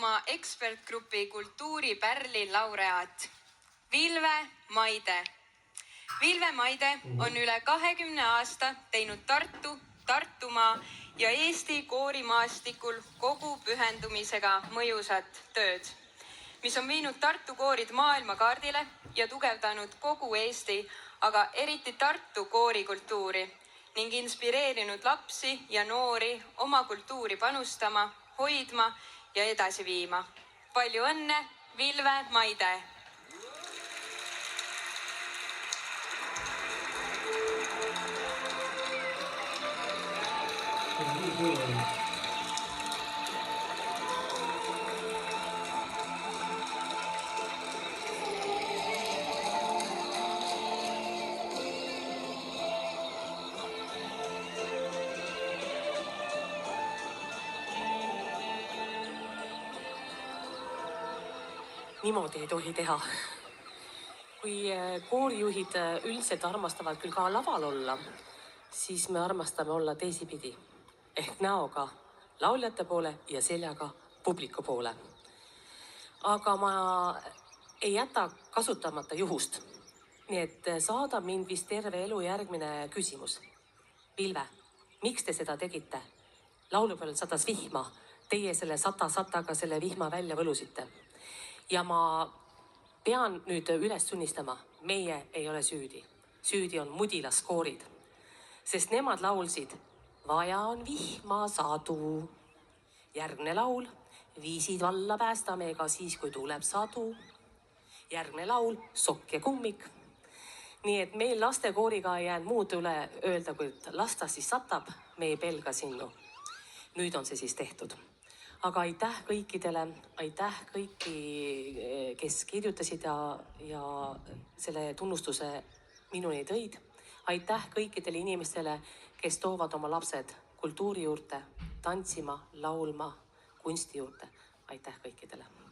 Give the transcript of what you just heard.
oma ekspertgrupi kultuuripärli laureaat Vilve Maide. Vilve Maide on üle 20 aasta teinud Tartumaa ja Eesti koorimaastikul kogu pühendumisega mõjusat tööd, mis on viinud Tartu koorid maailmakaardile ja tugevdanud kogu Eesti, aga eriti Tartu koorikultuuri ning inspireerinud lapsi ja noori oma kultuuri panustama, hoidma ja edasi viima. Palju õnne, Vilve Maide! Niimoodi ei tohi teha. Kui koorijuhid üldiselt armastavad küll ka laval olla, siis me armastame olla teisipidi. Ehk näoga lauljate poole ja seljaga publiku poole. Aga ma ei jäta kasutamata juhust. Nii et saadab mind vist terve elu järgmine küsimus. Vilve, miks te seda tegite? Laulu peal sadas vihma. Teie selle sataga selle vihma välja võlusite. Ja ma pean nüüd üles tunnistama, meie ei ole süüdi. Süüdi on mudilaskoorid. Sest nemad laulsid, vaja on vihma sadu. Järgne laul, viisid valla päästame ka siis, kui tuleb sadu. Järgne laul, sokk ja kummik. Nii et meil lastekooriga ei jäänud muud üle öelda, kui lasta siis satab, me ei pelga sinnu. Nüüd on see siis tehtud. Aga aitäh kõikidele, aitäh kõiki, kes kirjutasid ja selle tunnustuse minuni tõid. Aitäh kõikidele inimestele, kes toovad oma lapsed kultuuri juurde, tantsima, laulma, kunsti juurde. Aitäh kõikidele.